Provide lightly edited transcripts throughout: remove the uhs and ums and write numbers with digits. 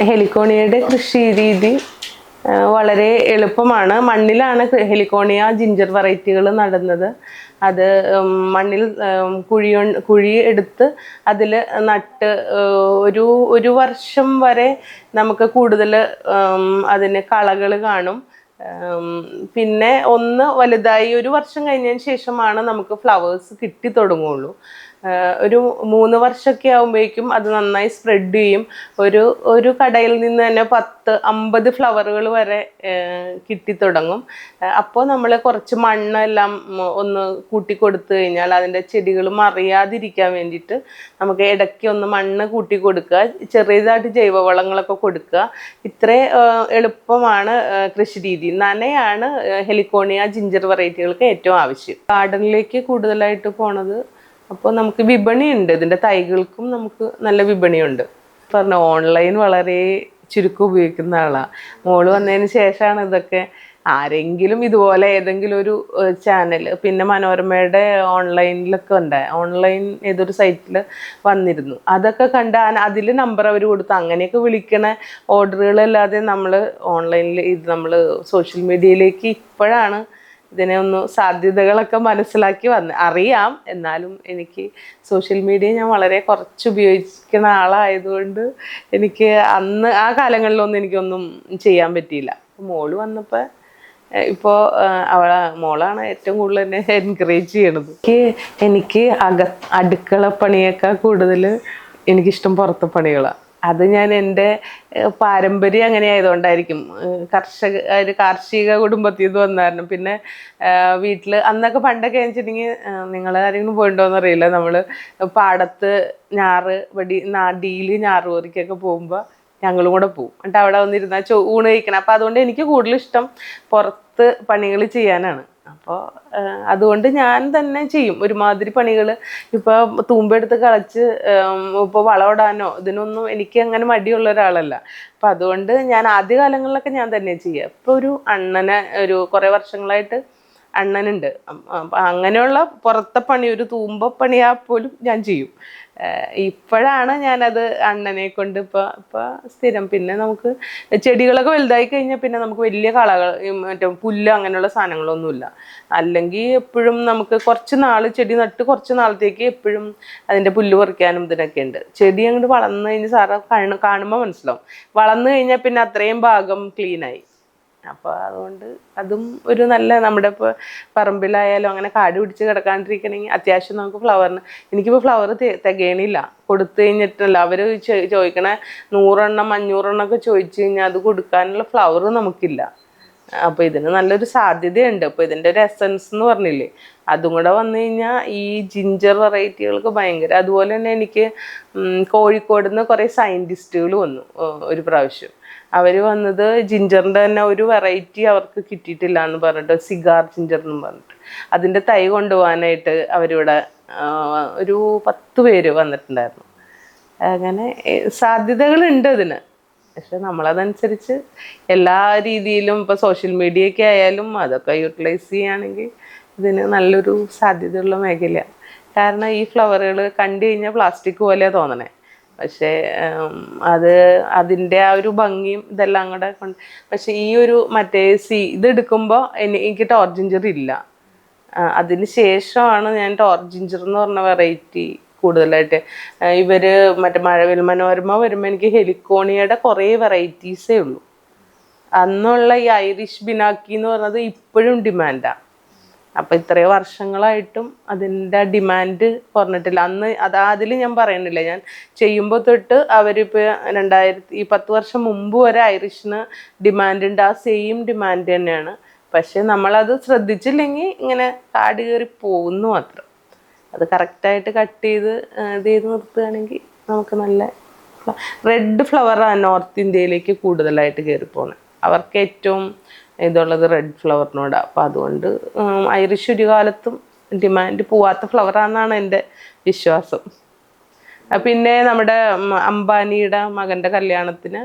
ഹെലിക്കോണിയയുടെ കൃഷി രീതി വളരെ എളുപ്പമാണ്. മണ്ണിലാണ് ഹെലിക്കോണിയ ജിഞ്ചർ വെറൈറ്റികൾ നടുന്നത്. അത് മണ്ണിൽ കുഴി എടുത്ത് അതിൽ നട്ട് ഒരു വർഷം വരെ നമുക്ക് കൂടുതൽ അതിന് കളകൾ കാണും. പിന്നെ ഒന്ന് വലുതായി ഒരു വർഷം കഴിഞ്ഞതിന് ശേഷമാണ് നമുക്ക് ഫ്ലവേഴ്സ് കിട്ടി തുടങ്ങുള്ളൂ. ഒരു 3 വർഷമൊക്കെ ആകുമ്പോഴേക്കും അത് നന്നായി സ്പ്രെഡ് ചെയ്യും. ഒരു കടയിൽ നിന്ന് തന്നെ 10-50 ഫ്ലവറുകൾ വരെ കിട്ടിത്തുടങ്ങും. അപ്പോൾ നമ്മൾ കുറച്ച് മണ്ണെല്ലാം ഒന്ന് കൂട്ടി കൊടുത്തു കഴിഞ്ഞാൽ അതിൻ്റെ ചെടികൾ മറിയാതിരിക്കാൻ വേണ്ടിയിട്ട് നമുക്ക് ഇടയ്ക്ക് ഒന്ന് മണ്ണ് കൂട്ടി കൊടുക്കുക, ചെറിയതായിട്ട് ജൈവവളങ്ങളൊക്കെ കൊടുക്കുക. ഇത്രേ എളുപ്പമാണ് കൃഷി രീതി. നനയാണ് ഹെലിക്കോണിയ ജിഞ്ചർ വെറൈറ്റികൾക്ക് ഏറ്റവും ആവശ്യം. ഗാർഡനിലേക്ക് കൂടുതലായിട്ട് പോണത് അപ്പോൾ നമുക്ക് വിപണിയുണ്ട്, ഇതിൻ്റെ തൈകൾക്കും നമുക്ക് നല്ല വിപണിയുണ്ട്. പറഞ്ഞ ഓൺലൈൻ വളരെ ചുരുക്കം ഉപയോഗിക്കുന്ന ആളാണ്. മോള് വന്നതിന് ശേഷമാണ് ഇതൊക്കെ. ആരെങ്കിലും ഇതുപോലെ ഏതെങ്കിലും ഒരു ചാനൽ, പിന്നെ മനോരമയുടെ ഓൺലൈനിലൊക്കെ ഉണ്ടായി, ഓൺലൈൻ ഏതൊരു സൈറ്റിൽ വന്നിരുന്നു, അതൊക്കെ കണ്ട് അതിൽ നമ്പർ അവർ കൊടുത്തു അങ്ങനെയൊക്കെ വിളിക്കണ ഓർഡറുകളല്ലാതെ നമ്മൾ ഓൺലൈനിൽ നമ്മൾ സോഷ്യൽ മീഡിയയിലേക്ക് ഇപ്പോഴാണ് ഇതിനെ ഒന്ന് സാധ്യതകളൊക്കെ മനസ്സിലാക്കി അറിയാം. എന്നാലും എനിക്ക് സോഷ്യൽ മീഡിയ ഞാൻ വളരെ കുറച്ച് ഉപയോഗിക്കുന്ന ആളായതുകൊണ്ട് എനിക്ക് അന്ന് ആ കാലങ്ങളിലൊന്നും എനിക്കൊന്നും ചെയ്യാൻ പറ്റിയില്ല. മോള് വന്നപ്പോൾ ഇപ്പോൾ മോളാണ് ഏറ്റവും കൂടുതൽ എന്നെ എൻകറേജ് ചെയ്യണത്. എനിക്ക് അടുക്കള പണിയേക്കാൾ കൂടുതൽ എനിക്കിഷ്ടം പുറത്തെ പണികളാണ്. അത് ഞാൻ എൻ്റെ പാരമ്പര്യം അങ്ങനെ ആയതുകൊണ്ടായിരിക്കും. കാർഷിക കുടുംബത്തിൽ നിന്ന് വന്നായിരുന്നു. പിന്നെ വീട്ടിൽ അന്നൊക്കെ പണ്ടൊക്കെ വെച്ചിട്ടുണ്ടെങ്കിൽ നിങ്ങൾ ആരെങ്കിലും പോയിട്ടുണ്ടോയെന്ന് അറിയില്ല, നമ്മൾ പാടത്ത് ഡീല് ഞാറ് പറിക്കൊക്കെ പോകുമ്പോൾ ഞങ്ങളും കൂടെ പോവും. എന്നിട്ട് അവിടെ വന്നിരുന്നാൽ ഊണ് കഴിക്കണം. അപ്പോൾ അതുകൊണ്ട് എനിക്ക് കൂടുതൽ ഇഷ്ടം പുറത്ത് പണികൾ ചെയ്യാനാണ്. അപ്പോൾ അതുകൊണ്ട് ഞാൻ തന്നെ ചെയ്യും ഒരുമാതിരി പണികൾ. ഇപ്പോൾ തൂമ്പെടുത്ത് കളച്ച് ഇപ്പോൾ വളമിടാനോ ഇതിനൊന്നും എനിക്ക് അങ്ങനെ മടിയുള്ള ഒരാളല്ല. അപ്പം അതുകൊണ്ട് ഞാൻ ആദ്യകാലങ്ങളിലൊക്കെ ഞാൻ തന്നെ ചെയ്യുക. ഇപ്പോൾ ഒരു കുറേ വർഷങ്ങളായിട്ട് അണ്ണനുണ്ട്. അങ്ങനെയുള്ള പുറത്തെ പണി ഒരു തൂമ്പപ്പണിയാൽ പോലും ഞാൻ ചെയ്യും. ഇപ്പോഴാണ് ഞാനത് അണ്ണനെ കൊണ്ട് ഇപ്പോൾ സ്ഥിരം. പിന്നെ നമുക്ക് ചെടികളൊക്കെ വലുതായി കഴിഞ്ഞാൽ പിന്നെ നമുക്ക് വലിയ കളകൾ മറ്റേ പുല്ല് അങ്ങനെയുള്ള സാധനങ്ങളൊന്നുമില്ല. അല്ലെങ്കിൽ എപ്പോഴും നമുക്ക് ചെടി നട്ട് കുറച്ച് നാളത്തേക്ക് എപ്പോഴും അതിൻ്റെ പുല്ല് പറിക്കാനും ഇതിനൊക്കെ ഉണ്ട്. ചെടി അങ്ങോട്ട് വളർന്നു കഴിഞ്ഞ് സാറ് കാണുമ്പോൾ മനസ്സിലാവും. വളർന്നു കഴിഞ്ഞാൽ പിന്നെ അത്രയും ഭാഗം ക്ലീനായി. അപ്പോൾ അതുകൊണ്ട് അതും ഒരു നല്ല, നമ്മുടെ ഇപ്പോൾ പറമ്പിലായാലും അങ്ങനെ കാട് പിടിച്ച് കിടക്കാണ്ടിരിക്കണമെങ്കിൽ അത്യാവശ്യം നമുക്ക് എനിക്കിപ്പോൾ ഫ്ലവർ തികയണില്ല. കൊടുത്തു കഴിഞ്ഞിട്ടല്ല അവർ ചോദിക്കണേ 100 എണ്ണം 500 എണ്ണമൊക്കെ ചോദിച്ചു കഴിഞ്ഞാൽ അത് കൊടുക്കാനുള്ള ഫ്ലവർ നമുക്കില്ല. അപ്പോൾ ഇതിന് നല്ലൊരു സാധ്യതയുണ്ട്. അപ്പോൾ ഇതിൻ്റെ ഒരു എസൻസ് എന്ന് പറഞ്ഞില്ലേ, അതും കൂടെ വന്നു കഴിഞ്ഞാൽ ഈ ജിഞ്ചർ വെറൈറ്റികൾക്ക് ഭയങ്കര. അതുപോലെ തന്നെ എനിക്ക് കോഴിക്കോട് നിന്ന് കുറേ സയൻറ്റിസ്റ്റുകൾ വന്നു ഒരു പ്രാവശ്യം. അവർ വന്നത് ജിഞ്ചറിൻ്റെ തന്നെ ഒരു വെറൈറ്റി അവർക്ക് കിട്ടിയിട്ടില്ല എന്ന് പറഞ്ഞിട്ട്, സിഗാർ ജിഞ്ചർ എന്ന് പറഞ്ഞിട്ട് അതിൻ്റെ തൈ കൊണ്ടുപോകാനായിട്ട് അവരിവിടെ ഒരു 10 പേര് വന്നിട്ടുണ്ടായിരുന്നു. അങ്ങനെ സാധ്യതകളുണ്ട് ഇതിന്. പക്ഷെ നമ്മളതനുസരിച്ച് എല്ലാ രീതിയിലും ഇപ്പോൾ സോഷ്യൽ മീഡിയയൊക്കെ ആയാലും അതൊക്കെ യൂട്ടിലൈസ് ചെയ്യുകയാണെങ്കിൽ ഇതിന് നല്ലൊരു സാധ്യതയുള്ള മേഖലയാണ്. കാരണം ഈ ഫ്ലവറുകൾ കണ്ടു കഴിഞ്ഞാൽ പ്ലാസ്റ്റിക് പോലെയാണ് തോന്നണേ. പക്ഷേ അതിൻ്റെ ആ ഒരു ഭംഗിയും ഇതെല്ലാം കൂടെ പക്ഷെ ഈ ഒരു ഇതെടുക്കുമ്പോൾ എനിക്ക് ടോർച്ച് ജിഞ്ചർ ഇല്ല. അതിന് ശേഷമാണ് ഞാൻ ടോർച്ച് ജിഞ്ചർ എന്ന് പറഞ്ഞ വെറൈറ്റി കൂടുതലായിട്ട് മറ്റേ മഴവിൽ മനോരമ വരുമ്പോൾ എനിക്ക് ഹെലിക്കോണിയയുടെ കുറേ വെറൈറ്റീസേ ഉള്ളൂ. അന്നുള്ള ഈ ഐറിഷ് ബിനാക്കി എന്ന് പറഞ്ഞത് ഇപ്പോഴും ഡിമാൻഡാണ്. അപ്പം ഇത്രയും വർഷങ്ങളായിട്ടും അതിൻ്റെ ഡിമാൻഡ് കുറഞ്ഞിട്ടില്ല. അന്ന് അതിൽ ഞാൻ പറയണില്ല, ഞാൻ ചെയ്യുമ്പോൾ തൊട്ട് അവരിപ്പോൾ 10 വർഷം മുമ്പ് വരെ ഐറിഷിന് ഡിമാൻഡ് ഉണ്ട്. ആ സെയിം ഡിമാൻഡ് തന്നെയാണ്. പക്ഷെ നമ്മളത് ശ്രദ്ധിച്ചില്ലെങ്കിൽ ഇങ്ങനെ കാട് കയറി പോകുന്നു മാത്രം. അത് കറക്റ്റായിട്ട് കട്ട് ചെയ്ത് നിർത്തുകയാണെങ്കിൽ നമുക്ക് നല്ല റെഡ് ഫ്ലവറാണ് നോർത്ത് ഇന്ത്യയിലേക്ക് കൂടുതലായിട്ട് കയറി പോകുന്നത്. അവർക്ക് ഏറ്റവും ഇതുള്ളത് റെഡ് ഫ്ലവറിനോടാണ്. അപ്പോൾ അതുകൊണ്ട് ഐറിഷ് ഒരു കാലത്തും ഡിമാൻഡ് പോവാത്ത ഫ്ലവറാണെന്നാണ് എൻ്റെ വിശ്വാസം. പിന്നെ നമ്മുടെ അംബാനിയുടെ മകൻ്റെ കല്യാണത്തിന്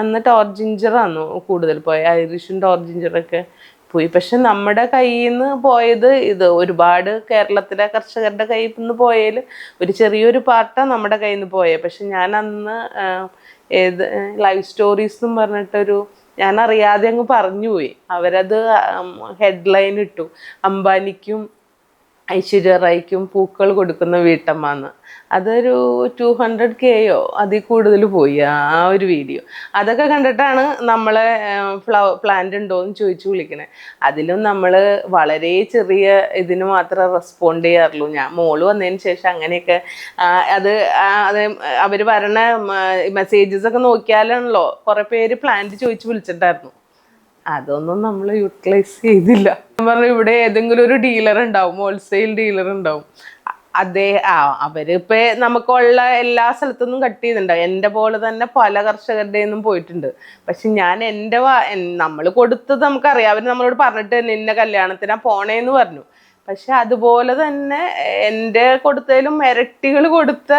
അന്ന് ടോർച്ച് ജിഞ്ചറാണ് കൂടുതൽ പോയത്. ഐറിഷും ടോർച്ച് ജിഞ്ചറൊക്കെ പോയി. പക്ഷെ നമ്മുടെ കയ്യിൽ നിന്ന് പോയത് ഒരുപാട് കേരളത്തിലെ കർഷകരുടെ കയ്യിൽ നിന്ന് പോയതിൽ ഒരു ചെറിയൊരു പാർട്ടാണ് നമ്മുടെ കയ്യിൽ നിന്ന് പോയത്. പക്ഷെ ഞാൻ അന്ന് ഏത് ലൈവ് സ്റ്റോറീസ് എന്നും പറഞ്ഞിട്ടൊരു, ഞാൻ അറിയാതെ അങ്ങ് പറഞ്ഞുപോയി. അവരത് ഹെഡ്ലൈൻ ഇട്ടു, അംബാനിക്കും ഐശ്വര്യ റായിക്കും പൂക്കൾ കൊടുക്കുന്ന വീട്ടമ്മന്ന്. അതൊരു 200K അതിൽ കൂടുതൽ പോയി ആ ഒരു വീഡിയോ. അതൊക്കെ കണ്ടിട്ടാണ് നമ്മളെ പ്ലാന്റ് ഉണ്ടോ എന്ന് ചോദിച്ചു വിളിക്കണേ. അതിലും നമ്മൾ വളരെ ചെറിയ ഇതിന് മാത്രമേ റെസ്പോണ്ട് ചെയ്യാറുള്ളൂ. മോള് വന്നതിന് ശേഷം അങ്ങനെയൊക്കെ അത് അവർ വരണ മെസ്സേജസ് ഒക്കെ നോക്കിയാലാണല്ലോ കുറേ പേര് പ്ലാന്റ് ചോദിച്ചു വിളിച്ചിട്ടുണ്ടായിരുന്നു. അതൊന്നും നമ്മൾ യൂട്ടിലൈസ് ചെയ്തില്ല. ഞാൻ പറഞ്ഞു ഇവിടെ ഏതെങ്കിലും ഒരു ഡീലർ ഉണ്ടാവും, ഹോൾസെയിൽ ഡീലർ ഉണ്ടാവും. അവരിപ്പോ നമുക്കുള്ള എല്ലാ സ്ഥലത്തുനിന്നും കട്ട് ചെയ്യുന്നുണ്ടാവും. എൻ്റെ പോലെ തന്നെ പല കർഷകരുടെ നിന്നും പോയിട്ടുണ്ട്. പക്ഷെ ഞാൻ നമ്മൾ കൊടുത്തത് നമുക്കറിയാം. അവർ നമ്മളോട് പറഞ്ഞിട്ട് നിന്നെ കല്യാണത്തിനാ പോണേന്ന് പറഞ്ഞു. പക്ഷെ അതുപോലെ തന്നെ എൻ്റെ കൊടുത്തതിലും ഇരട്ടികൾ കൊടുത്ത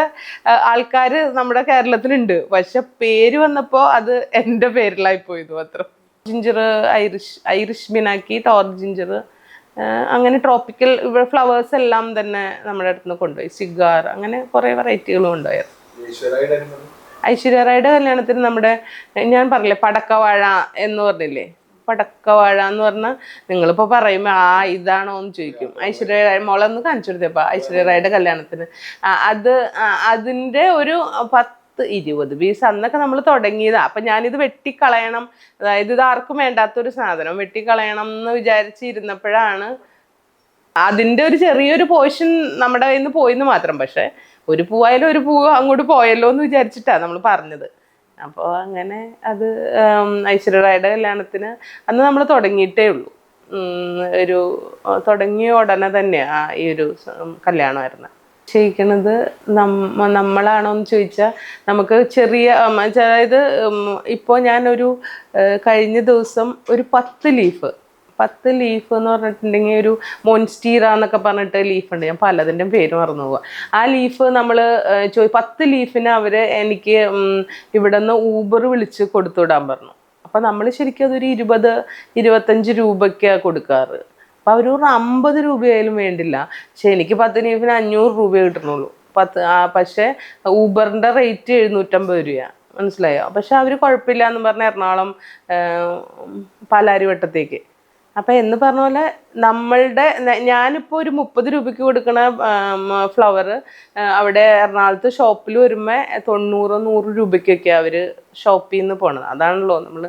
ആൾക്കാർ നമ്മുടെ കേരളത്തിലുണ്ട്. പക്ഷെ പേര് വന്നപ്പോൾ അത് എൻ്റെ പേരിലായി പോയത് മാത്രം. ജിഞ്ചർ, ഐറിഷ് മിനാക്കി, ടോർ ജിഞ്ചർ, അങ്ങനെ ട്രോപ്പിക്കൽ ഫ്ലവേഴ്സ് എല്ലാം തന്നെ നമ്മുടെ അടുത്ത് നിന്ന് കൊണ്ടുപോയി. സിഗാർ, അങ്ങനെ കുറേ വെറൈറ്റികളും കൊണ്ടുപോയത്. ഐശ്വര്യ റായിയുടെ കല്യാണത്തിന് ഞാൻ പറഞ്ഞില്ലേ പടക്കവാഴ എന്ന് പറഞ്ഞില്ലേ, പടക്കവാഴ എന്ന് പറഞ്ഞാൽ നിങ്ങളിപ്പോൾ പറയും ഇതാണോ എന്ന് ചോദിക്കും. ഐശ്വര്യ റായ് മോളൊന്ന് കാണിച്ചു കൊടുത്തപ്പോൾ ഐശ്വര്യ റായിയുടെ കല്യാണത്തിന് അതിൻ്റെ ഒരു 10-20 പീസ് അന്നൊക്കെ നമ്മൾ തുടങ്ങിയതാ. അപ്പം ഞാനിത് വെട്ടിക്കളയണം, അതായത് ഇത് ആർക്കും വേണ്ടാത്തൊരു സാധനം വെട്ടിക്കളയണം എന്ന് വിചാരിച്ചിരുന്നപ്പോഴാണ് അതിൻ്റെ ഒരു ചെറിയൊരു പോർഷൻ നമ്മുടെ കയ്യിൽ നിന്ന് പോയിന്ന് മാത്രം. പക്ഷെ ഒരു പൂവായാലും ഒരു പൂവ് അങ്ങോട്ട് പോയല്ലോ എന്ന് വിചാരിച്ചിട്ടാണ് നമ്മൾ പറഞ്ഞത്. അപ്പോൾ അങ്ങനെ അത് ഐശ്വര്യ റായിയുടെ കല്യാണത്തിന് അന്ന് നമ്മൾ തുടങ്ങിയിട്ടേ ഉള്ളൂ. തുടങ്ങിയ ഉടനെ തന്നെയാണ് ഈ ഒരു കല്യാണമായിരുന്നു. ചെയ്യിക്കണത് നമ്മളാണോ എന്ന് ചോദിച്ചാൽ നമുക്ക് ചെറിയ, അതായത് ഇപ്പോൾ ഞാനൊരു കഴിഞ്ഞ ദിവസം ഒരു 10 ലീഫ് എന്ന് പറഞ്ഞിട്ടുണ്ടെങ്കിൽ ഒരു മോൺസ്റ്റീറ എന്നൊക്കെ പറഞ്ഞിട്ട് ലീഫുണ്ട്. ഞാൻ പലതിൻ്റെയും പേര് മറന്നു പോവുക. ആ ലീഫ് നമ്മൾ 10 ലീഫിന് അവർ എനിക്ക് ഇവിടെ നിന്ന് ഊബർ വിളിച്ച് കൊടുത്തുവിടാൻ പറഞ്ഞു. അപ്പം നമ്മൾ ശരിക്കും അതൊരു 20-25 രൂപയ്ക്കാണ് കൊടുക്കാറ്. അപ്പോൾ അവർ 50 രൂപയായാലും വേണ്ടില്ല. പക്ഷെ എനിക്ക് 10 ലീഫിന് 500 രൂപ കിട്ടണുള്ളൂ. പക്ഷേ ഊബറിൻ്റെ റേറ്റ് 750 രൂപയാണ്, മനസ്സിലായോ? പക്ഷെ അവർ കുഴപ്പമില്ല എന്ന് പറഞ്ഞ എറണാകുളം പാലാരിവട്ടത്തേക്ക്. അപ്പം എന്ന് പറഞ്ഞ പോലെ ഞാനിപ്പോൾ ഒരു 30 രൂപയ്ക്ക് കൊടുക്കണ ഫ്ലവർ അവിടെ എറണാകുളത്ത് ഷോപ്പിൽ വരുമ്പോൾ 90-100 രൂപയ്ക്കൊക്കെ അവർ ഷോപ്പിൽ നിന്ന് പോണത്. അതാണല്ലോ നമ്മൾ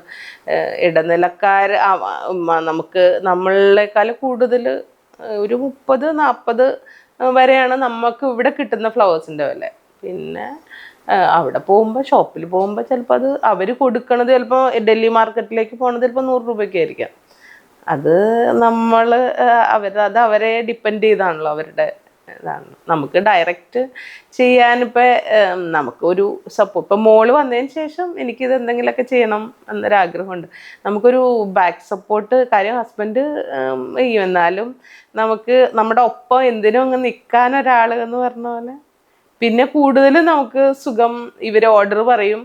ഇടനിലക്കാർ. നമുക്ക് നമ്മളെക്കാൾ കൂടുതൽ ഒരു 30-40 വരെയാണ് നമുക്ക് ഇവിടെ കിട്ടുന്ന ഫ്ലവേഴ്സിൻ്റെ വില. പിന്നെ അവിടെ പോകുമ്പോൾ ഷോപ്പിൽ പോകുമ്പോൾ ചിലപ്പോൾ അത് അവർ കൊടുക്കണത് ചിലപ്പോൾ ഡൽഹി മാർക്കറ്റിലേക്ക് പോകണത് ചിലപ്പോൾ 100 രൂപയ്ക്കായിരിക്കാം. അത് അവരെ ഡിപ്പെൻഡ് ചെയ്താണല്ലോ, അവരുടെ ഇതാണ്. നമുക്ക് ഡയറക്റ്റ് ചെയ്യാനിപ്പോൾ നമുക്കൊരു ഇപ്പം മോള് വന്നതിന് ശേഷം എനിക്കിത് എന്തെങ്കിലുമൊക്കെ ചെയ്യണം എന്നൊരാഗ്രഹമുണ്ട്. നമുക്കൊരു ബാക്ക് സപ്പോർട്ട്, കാര്യം ഹസ്ബൻഡ് ചെയ്യും, എന്നാലും നമുക്ക് നമ്മുടെ ഒപ്പം എന്തിനും അങ്ങ് നിൽക്കാൻ ഒരാൾ എന്ന് പറഞ്ഞ പോലെ. പിന്നെ കൂടുതൽ നമുക്ക് സുഖം ഇവർ ഓർഡർ പറയും,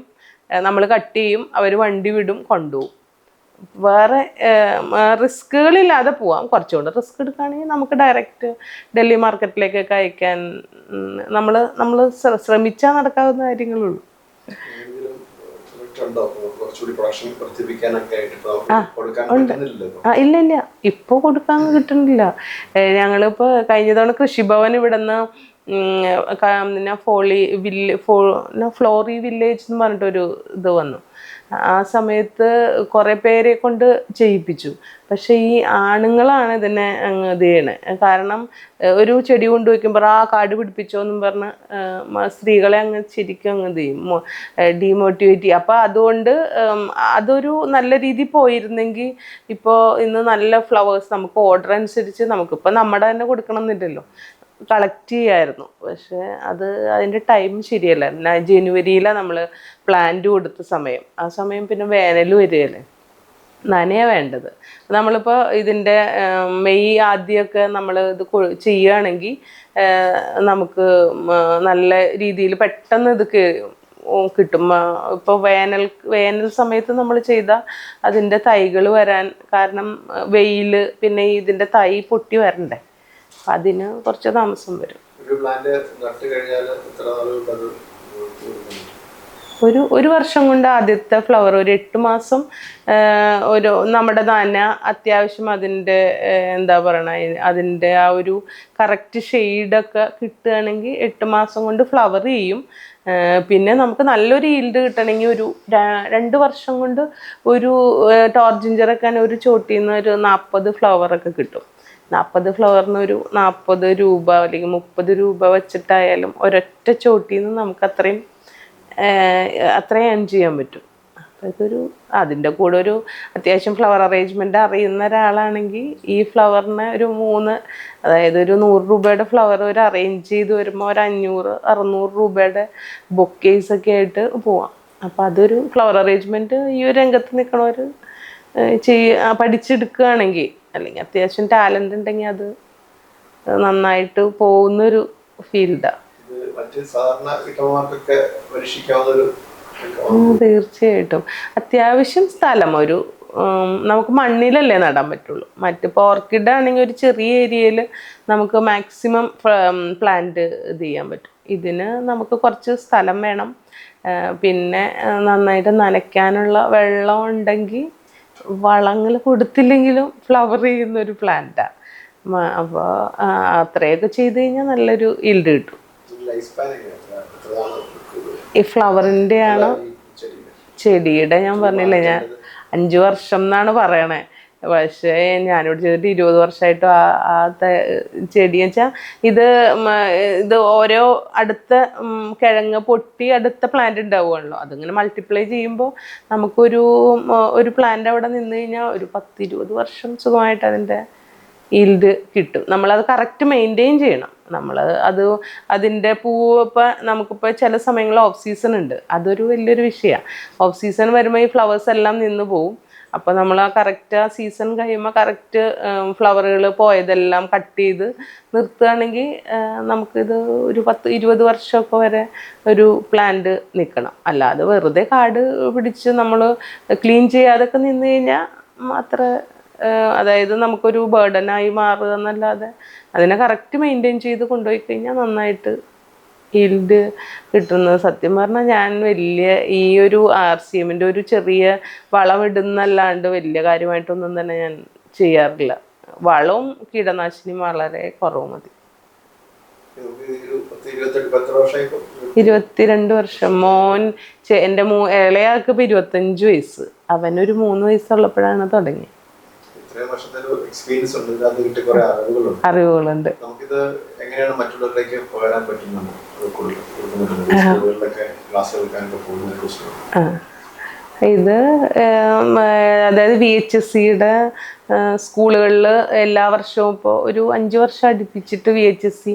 നമ്മൾ കട്ട് ചെയ്യും, അവർ വണ്ടി വിടും, കൊണ്ടുപോകും. വേറെ റിസ്കുകളില്ലാതെ പോവാം. കുറച്ചുകൂടെ റിസ്ക് എടുക്കുകയാണെങ്കിൽ നമുക്ക് ഡയറക്റ്റ് ഡൽഹി മാർക്കറ്റിലേക്കൊക്കെ അയക്കാൻ നമ്മൾ ശ്രമിച്ചാൽ നടക്കാവുന്ന കാര്യങ്ങളുള്ളൂ. ഇല്ല ഇപ്പോൾ കൊടുക്കാൻ കിട്ടുന്നില്ല. ഞങ്ങളിപ്പോൾ കഴിഞ്ഞ തവണ കൃഷിഭവൻ ഇവിടുന്ന് ഫ്ലോറി വില്ലേജ് എന്ന് പറഞ്ഞിട്ടൊരു ഇത് വന്നു. ആ സമയത്ത് കുറേ പേരെ കൊണ്ട് ചെയ്യിപ്പിച്ചു. പക്ഷെ ഈ ആണുങ്ങളാണ് ഇതിനെ അങ്ങ് ഇത് ചെയ്യണേ. കാരണം ഒരു ചെടി കൊണ്ടുവയ്ക്കുമ്പോൾ കാട് പിടിപ്പിച്ചോ എന്നും പറഞ്ഞ് സ്ത്രീകളെ അങ്ങ് ശരിക്കും അങ്ങ് ഇത് ചെയ്യും, ഡീമോട്ടിവേറ്റ് ചെയ്യും. അപ്പോൾ അതുകൊണ്ട് അതൊരു നല്ല രീതിയിൽ പോയിരുന്നെങ്കിൽ ഇപ്പോൾ ഇന്ന് നല്ല ഫ്ലവേഴ്സ് നമുക്ക് ഓർഡർ അനുസരിച്ച് നമുക്കിപ്പോൾ നമ്മുടെ തന്നെ കൊടുക്കണം എന്നില്ലല്ലോ, കളക്ട് ചെയ്യായിരുന്നു. പക്ഷെ അതിൻ്റെ ടൈം ശരിയല്ല. ജനുവരിയിലാണ് നമ്മൾ പ്ലാന്റ് കൊടുത്ത സമയം. ആ സമയം പിന്നെ വേനൽ വരികയല്ലേ, നനയാണ് വേണ്ടത്. നമ്മളിപ്പോൾ ഇതിൻ്റെ മെയ് ആദ്യമൊക്കെ നമ്മൾ ഇത് ചെയ്യുകയാണെങ്കിൽ നമുക്ക് നല്ല രീതിയിൽ പെട്ടെന്ന് ഇത് കിട്ടും. ഇപ്പോൾ വേനൽ സമയത്ത് നമ്മൾ ചെയ്താൽ അതിൻ്റെ തൈകൾ വരാൻ, കാരണം വെയിൽ, പിന്നെ ഇതിൻ്റെ തൈ പൊട്ടി വരണ്ടേ, അതിന് കുറച്ച് താമസം വരും. ഒരു വർഷം കൊണ്ട് ആദ്യത്തെ ഫ്ലവർ, ഒരു 8 മാസം ഒരു നമ്മുടെ നന അത്യാവശ്യം അതിൻ്റെ എന്താ പറയണ, അതിൻ്റെ ആ ഒരു കറക്റ്റ് ഷെയ്ഡൊക്കെ കിട്ടുകയാണെങ്കിൽ 8 മാസം കൊണ്ട് ഫ്ലവർ ചെയ്യും. പിന്നെ നമുക്ക് നല്ലൊരു ഈൽഡ് കിട്ടണമെങ്കിൽ ഒരു 2 വർഷം കൊണ്ട് ഒരു ടോർജിഞ്ചറൊക്കെ ഒരു ചോട്ടിൽ നിന്ന് ഒരു 40 ഫ്ലവറൊക്കെ കിട്ടും. 40 ഫ്ലവറിന് ഒരു 40 രൂപ അല്ലെങ്കിൽ 30 രൂപ വെച്ചിട്ടായാലും ഒരൊറ്റ ചോട്ടിൽ നിന്ന് നമുക്ക് അത്രയും ഏൺ ചെയ്യാൻ പറ്റും. അപ്പോൾ ഇതൊരു അതിൻ്റെ കൂടെ ഒരു അത്യാവശ്യം ഫ്ലവർ അറേഞ്ച്മെൻ്റ് അറിയുന്ന ഒരാളാണെങ്കിൽ ഈ ഫ്ലവറിനെ ഒരു 3, അതായത് ഒരു 100 രൂപയുടെ ഫ്ലവർ ഒരു അറേഞ്ച് ചെയ്ത് വരുമ്പോൾ ഒരു 500-600 രൂപയുടെ ബൊക്കേസൊക്കെ ആയിട്ട് പോവാം. അപ്പോൾ അതൊരു ഫ്ലവർ അറേഞ്ച്മെൻറ്റ് ഈ ഒരു രംഗത്ത് നിൽക്കണവർ പഠിച്ചെടുക്കുകയാണെങ്കിൽ, അല്ലെങ്കിൽ അത്യാവശ്യം ടാലൻ്റ് ഉണ്ടെങ്കിൽ അത് നന്നായിട്ട് പോകുന്നൊരു ഫീൽഡാണ്. തീർച്ചയായിട്ടും അത്യാവശ്യം സ്ഥലം ഒരു നമുക്ക് മണ്ണിലല്ലേ നടാൻ പറ്റുള്ളൂ. മറ്റിപ്പോൾ ഓർക്കിഡ് ആണെങ്കിൽ ഒരു ചെറിയ ഏരിയയിൽ നമുക്ക് മാക്സിമം പ്ലാന്റ് ഇത് ചെയ്യാൻ പറ്റും. ഇതിന് നമുക്ക് കുറച്ച് സ്ഥലം വേണം. പിന്നെ നന്നായിട്ട് നനയ്ക്കാനുള്ള വെള്ളം ഉണ്ടെങ്കിൽ വളങ്ങൾ കൊടുത്തില്ലെങ്കിലും ഫ്ലവർ ചെയ്യുന്നൊരു പ്ലാന്റാണ്. അപ്പോൾ അത്രയൊക്കെ ചെയ്ത് കഴിഞ്ഞാൽ നല്ലൊരു ഈൽഡ് കിട്ടും. ഈ ഫ്ലവറിൻ്റെ ആണോ ചെടിയുടെ? ഞാൻ പറഞ്ഞില്ലേ, ഞാൻ 5 വർഷം എന്നാണ് പറയണേ. പക്ഷേ ഞാനിവിടെ ചെയ്തിട്ട് 20 വർഷമായിട്ടും ആ ചെടി വെച്ചാൽ ഇത് ഓരോ അടുത്ത കിഴങ്ങ് പൊട്ടി അടുത്ത പ്ലാന്റ് ഉണ്ടാവുകയാണല്ലോ. അതിങ്ങനെ മൾട്ടിപ്ലൈ ചെയ്യുമ്പോൾ നമുക്കൊരു പ്ലാന്റ് അവിടെ നിന്ന് കഴിഞ്ഞാൽ ഒരു 10-20 വർഷം സുഖമായിട്ട് അതിൻ്റെ ഈൽഡ് കിട്ടും. നമ്മളത് കറക്റ്റ് മെയിൻറ്റെയിൻ ചെയ്യണം. അതിൻ്റെ പൂവ് നമുക്കിപ്പോൾ ചില സമയങ്ങളിൽ ഓഫ് സീസൺ ഉണ്ട്. അതൊരു വലിയൊരു വിഷയമാണ്. ഓഫ് സീസൺ വരുമ്പോൾ ഈ ഫ്ലവേഴ്സ് എല്ലാം നിന്ന് പോവും. അപ്പോൾ നമ്മൾ ആ കറക്റ്റ് ആ സീസൺ കഴിയുമ്പോൾ കറക്റ്റ് ഫ്ലവറുകൾ പോയതെല്ലാം കട്ട് ചെയ്ത് നിർത്തുകയാണെങ്കിൽ നമുക്കിത് ഒരു 10-20 വർഷമൊക്കെ വരെ ഒരു പ്ലാന്റ് നിൽക്കണം. അല്ലാതെ വെറുതെ കാട് പിടിച്ച് നമ്മൾ ക്ലീൻ ചെയ്യാതൊക്കെ നിന്ന് കഴിഞ്ഞാൽ അത്ര, അതായത് നമുക്കൊരു ബേർഡനായി മാറുക എന്നല്ലാതെ അതിനെ കറക്റ്റ് മെയിൻറ്റെയിൻ ചെയ്ത് കൊണ്ടുപോയി കഴിഞ്ഞാൽ നന്നായിട്ട് ഈൽഡ് കിട്ടുന്നത്. സത്യം പറഞ്ഞാൽ ഞാൻ വലിയ ഈ ഒരു RCMൻ്റെ ഒരു ചെറിയ വളം ഇടുന്നല്ലാണ്ട് വലിയ കാര്യമായിട്ടൊന്നും തന്നെ ഞാൻ ചെയ്യാറില്ല. വളവും കീടനാശിനിയും വളരെ കുറവ് മതി. 22 വർഷം. മോൻ എൻ്റെ ഇളയാൾക്ക് ഇപ്പോൾ 25 വയസ്സ്. അവനൊരു 3 വയസ്സുള്ളപ്പോഴാണ് തുടങ്ങിയത്. അറിവുകളുണ്ട്. ഇത് അതായത് VHSCയുടെ സ്കൂളുകളിൽ എല്ലാ വർഷവും ഇപ്പോൾ ഒരു 5 വർഷം അടുപ്പിച്ചിട്ട് VHSC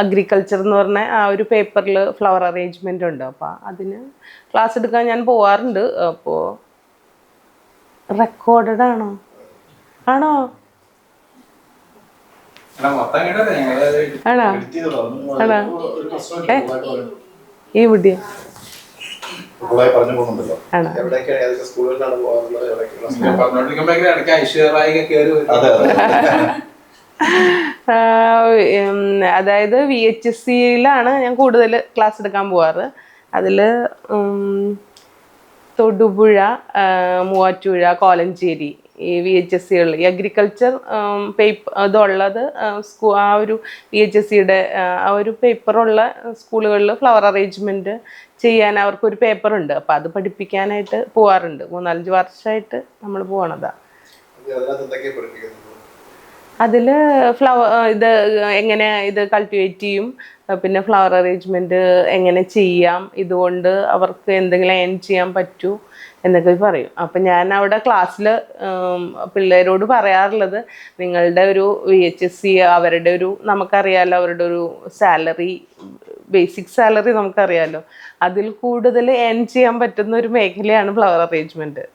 അഗ്രികൾച്ചർ എന്ന് പറഞ്ഞ ആ ഒരു പേപ്പറിൽ ഫ്ലവർ അറേഞ്ച്മെൻ്റ് ഉണ്ട്. അപ്പോൾ അതിന് ക്ലാസ് എടുക്കാൻ ഞാൻ പോവാറുണ്ട്. അപ്പോൾ റെക്കോർഡഡ് ആണോ? ആണോ? ആണോ? ആണോ? ഈ വിടിയ അതായത് VHSCയിലാണ് ഞാൻ കൂടുതൽ ക്ലാസ് എടുക്കാൻ പോവാറ്. അതിൽ തൊടുപുഴ, മൂവാറ്റുപുഴ, കോലഞ്ചേരി ഈ VHSCകളിൽ ഈ അഗ്രികൾച്ചർ ഇതുള്ളത് ആ ഒരു VHSCയുടെ ആ ഒരു പേപ്പറുള്ള സ്കൂളുകളിൽ ഫ്ലവർ അറേഞ്ച്മെൻറ്റ് ചെയ്യാൻ അവർക്കൊരു പേപ്പറുണ്ട്. അപ്പോൾ അത് പഠിപ്പിക്കാനായിട്ട് പോവാറുണ്ട്. 3-4 വർഷമായിട്ട് നമ്മൾ പോകണതാണ്. അതിൽ എങ്ങനെ ഇത് കൾട്ടിവേറ്റ് ചെയ്യും, പിന്നെ ഫ്ലവർ അറേഞ്ച്മെൻറ്റ് എങ്ങനെ ചെയ്യാം, ഇതുകൊണ്ട് അവർക്ക് എന്തെങ്കിലും ഏൺ ചെയ്യാൻ പറ്റൂ എന്നൊക്കെ പറയും. അപ്പം ഞാൻ അവിടെ ക്ലാസ്സിൽ പിള്ളേരോട് പറയാറുള്ളത്, നിങ്ങളുടെ ഒരു VHSC അവരുടെ ഒരു നമുക്കറിയാമല്ലോ, അവരുടെ ഒരു സാലറി, ബേസിക് സാലറി നമുക്കറിയാമല്ലോ, അതിൽ കൂടുതൽ ഏൺ ചെയ്യാൻ പറ്റുന്ന ഒരു മേഖലയാണ് ഫ്ലവർ അറേഞ്ച്മെൻറ്റ്.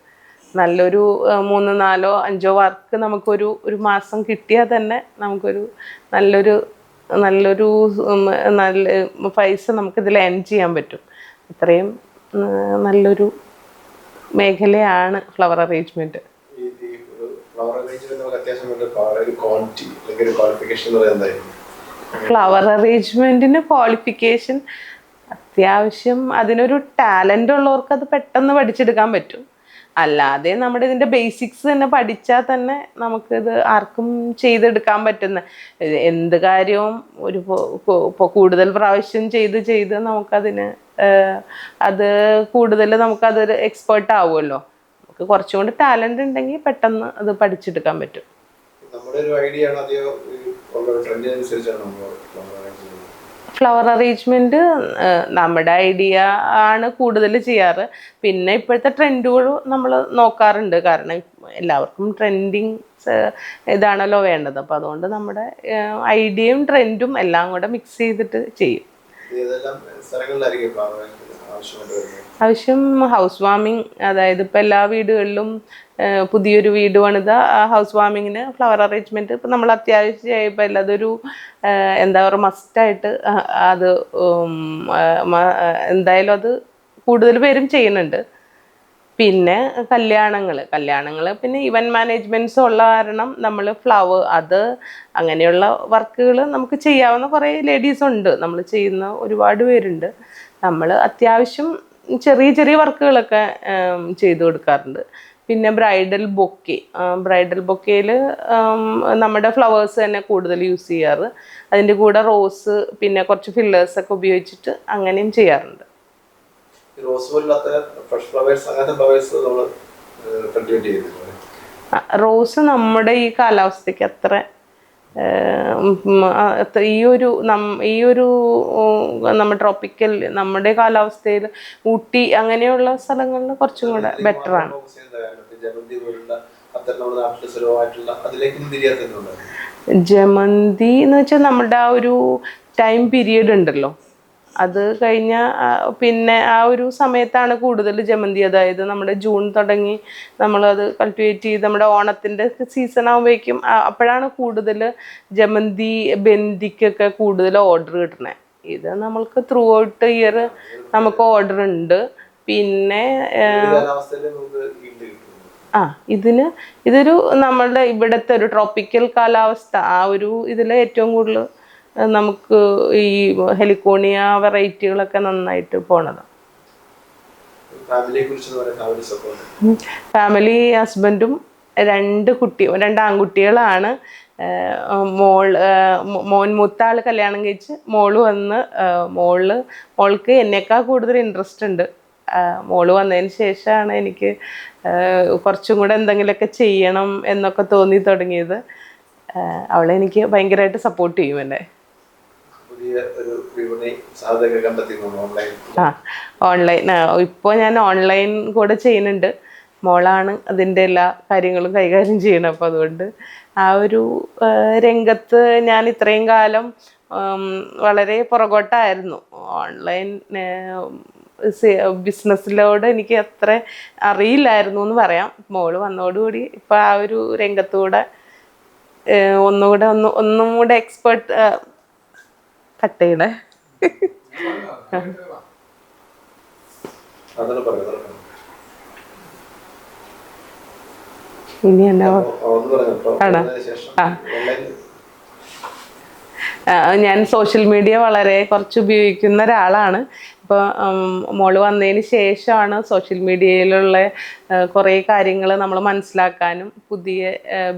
നല്ലൊരു 3-4-5 വർക്ക് നമുക്കൊരു മാസം കിട്ടിയാൽ തന്നെ നമുക്കൊരു നല്ലൊരു പൈസ നമുക്കിതിൽ ഏൺ ചെയ്യാൻ പറ്റും. അത്രയും നല്ലൊരു മേഖലയാണ് ഫ്ലവർ അറേഞ്ച്മെൻറ്റ്. ഫ്ലവർ അറേഞ്ച്മെൻറ്റിന് ക്വാളിഫിക്കേഷൻ അത്യാവശ്യം അതിനൊരു ടാലൻ്റ് ഉള്ളവർക്ക് അത് പെട്ടെന്ന് പഠിച്ചെടുക്കാൻ പറ്റും. അല്ലാതെ നമ്മുടെ ഇതിൻ്റെ ബേസിക്സ് തന്നെ പഠിച്ചാൽ തന്നെ നമുക്കിത് ആർക്കും ചെയ്തെടുക്കാൻ പറ്റുന്ന എന്ത് കാര്യവും ഒരു കൂടുതൽ പ്രാവശ്യം ചെയ്ത് നമുക്കതിന് അത് കൂടുതൽ നമുക്കതൊരു എക്സ്പേർട്ട് ആവുമല്ലോ. നമുക്ക് കുറച്ചും കൂടി ടാലൻ്റ് ഉണ്ടെങ്കിൽ പെട്ടെന്ന് അത് പഠിച്ചെടുക്കാൻ പറ്റും. ഫ്ലവർ അറേഞ്ച്മെന്റ് നമ്മുടെ ഐഡിയ ആണ് കൂടുതൽ ചെയ്യാറ്. പിന്നെ ഇപ്പോഴത്തെ ട്രെൻഡുകൾ നമ്മൾ നോക്കാറുണ്ട്. കാരണം എല്ലാവർക്കും ട്രെൻഡിങ് ഇതാണല്ലോ വേണ്ടത്. അപ്പോൾ അതുകൊണ്ട് നമ്മുടെ ഐഡിയയും ട്രെൻഡും എല്ലാം കൂടെ മിക്സ് ചെയ്തിട്ട് ചെയ്യും. ആവശ്യം ഹൗസ് വാമിങ്, അതായത് ഇപ്പം എല്ലാ വീടുകളിലും പുതിയൊരു വീട് പണിത ഹൗസ് വാമിങ്ങിന് ഫ്ലവർ അറേഞ്ച്മെൻറ്റ് ഇപ്പം നമ്മൾ അത്യാവശ്യം ചെയ്യുമ്പോൾ അതൊരു എന്താ പറയുക മസ്റ്റായിട്ട് അത് എന്തായാലും അത് കൂടുതൽ പേരും ചെയ്യുന്നുണ്ട്. പിന്നെ കല്യാണങ്ങൾ പിന്നെ ഇവൻറ്റ് മാനേജ്മെൻറ്റ്സ് ഉള്ള കാരണം നമ്മൾ ഫ്ലവർ അത് അങ്ങനെയുള്ള വർക്കുകൾ നമുക്ക് ചെയ്യാവുന്ന കുറേ ലേഡീസ് ഉണ്ട്. നമ്മൾ ചെയ്യുന്ന ഒരുപാട് പേരുണ്ട്. നമ്മൾ അത്യാവശ്യം ചെറിയ വർക്കുകളൊക്കെ ചെയ്തു കൊടുക്കാറുണ്ട്. പിന്നെ ബ്രൈഡൽ ബൊക്കയിൽ നമ്മുടെ ഫ്ലവേഴ്സ് തന്നെ കൂടുതൽ യൂസ് ചെയ്യാറ്. അതിൻ്റെ കൂടെ റോസ് പിന്നെ കുറച്ച് ഫില്ലേഴ്സൊക്കെ ഉപയോഗിച്ചിട്ട് അങ്ങനെയും ചെയ്യാറുണ്ട്. റോസ് നമ്മുടെ ഈ കാലാവസ്ഥയ്ക്ക് അത്ര ഈ ഒരു നമ്മുടെ ട്രോപ്പിക്കൽ നമ്മുടെ കാലാവസ്ഥയിൽ ഊട്ടി അങ്ങനെയുള്ള സ്ഥലങ്ങളിൽ കുറച്ചും കൂടെ ബെറ്ററാണ്. ജമന്തി എന്ന് വെച്ചാൽ നമ്മുടെ ആ ഒരു ടൈം പീരീഡ് ഉണ്ടല്ലോ, അത് കഴിഞ്ഞാൽ പിന്നെ ആ ഒരു സമയത്താണ് കൂടുതൽ ജമന്തി. അതായത് നമ്മുടെ ജൂൺ തുടങ്ങി നമ്മളത് കൾട്ടിവേറ്റ് ചെയ്ത് നമ്മുടെ ഓണത്തിൻ്റെ സീസൺ ആകുമ്പോഴേക്കും അപ്പോഴാണ് കൂടുതൽ ജമന്തി ബന്ദിക്കൊക്കെ കൂടുതൽ ഓർഡർ കിട്ടണേ. ഇത് നമ്മൾക്ക് ത്രൂ ഔട്ട് ഇയർ നമുക്ക് ഓർഡർ ഉണ്ട്. പിന്നെ ഇതൊരു നമ്മളുടെ ഇവിടുത്തെ ഒരു ട്രോപ്പിക്കൽ കാലാവസ്ഥ, ആ ഒരു ഇതിൽ ഏറ്റവും കൂടുതൽ നമുക്ക് ഈ ഹെലിക്കോണിയ വെറൈറ്റികളൊക്കെ നന്നായിട്ട് പോണതാണ്. ഫാമിലി ഹസ്ബൻഡും രണ്ട് ആൺകുട്ടികളാണ്. മൂത്ത ആൾ കല്യാണം കഴിച്ച് മോള് വന്ന് മോൾക്ക് എന്നേക്കാൾ കൂടുതൽ ഇൻട്രസ്റ്റ് ഉണ്ട്. മോള് വന്നതിന് ശേഷമാണ് എനിക്ക് കുറച്ചും കൂടെ എന്തെങ്കിലുമൊക്കെ ചെയ്യണം എന്നൊക്കെ തോന്നി തുടങ്ങിയത്. അവളെനിക്ക് ഭയങ്കരമായിട്ട് സപ്പോർട്ട് ചെയ്യും എന്നെ. ഓൺലൈൻ ഇപ്പോൾ ഞാൻ ഓൺലൈൻ കൂടെ ചെയ്യുന്നുണ്ട്. മോളാണ് അതിൻ്റെ എല്ലാ കാര്യങ്ങളും കൈകാര്യം ചെയ്യണം. അപ്പോൾ അതുകൊണ്ട് ആ ഒരു രംഗത്ത് ഞാൻ ഇത്രയും കാലം വളരെ പുറകോട്ടായിരുന്നു. ഓൺലൈൻ ബിസിനസ്സിലോട് എനിക്ക് അത്ര അറിയില്ലായിരുന്നു എന്ന് പറയാം. മോള് വന്നതോടുകൂടി ഇപ്പം ആ ഒരു രംഗത്തൂടെ ഒന്നും കൂടെ എക്സ്പേർട്ട് കട്ടയുടെ ഇനി എന്നാ ആണോ? ഞാൻ സോഷ്യൽ മീഡിയ വളരെ കുറച്ച് ഉപയോഗിക്കുന്ന ഒരാളാണ്. ഇപ്പോൾ മോള് വന്നതിന് ശേഷമാണ് സോഷ്യൽ മീഡിയയിലുള്ള കുറേ കാര്യങ്ങൾ നമ്മൾ മനസ്സിലാക്കാനും പുതിയ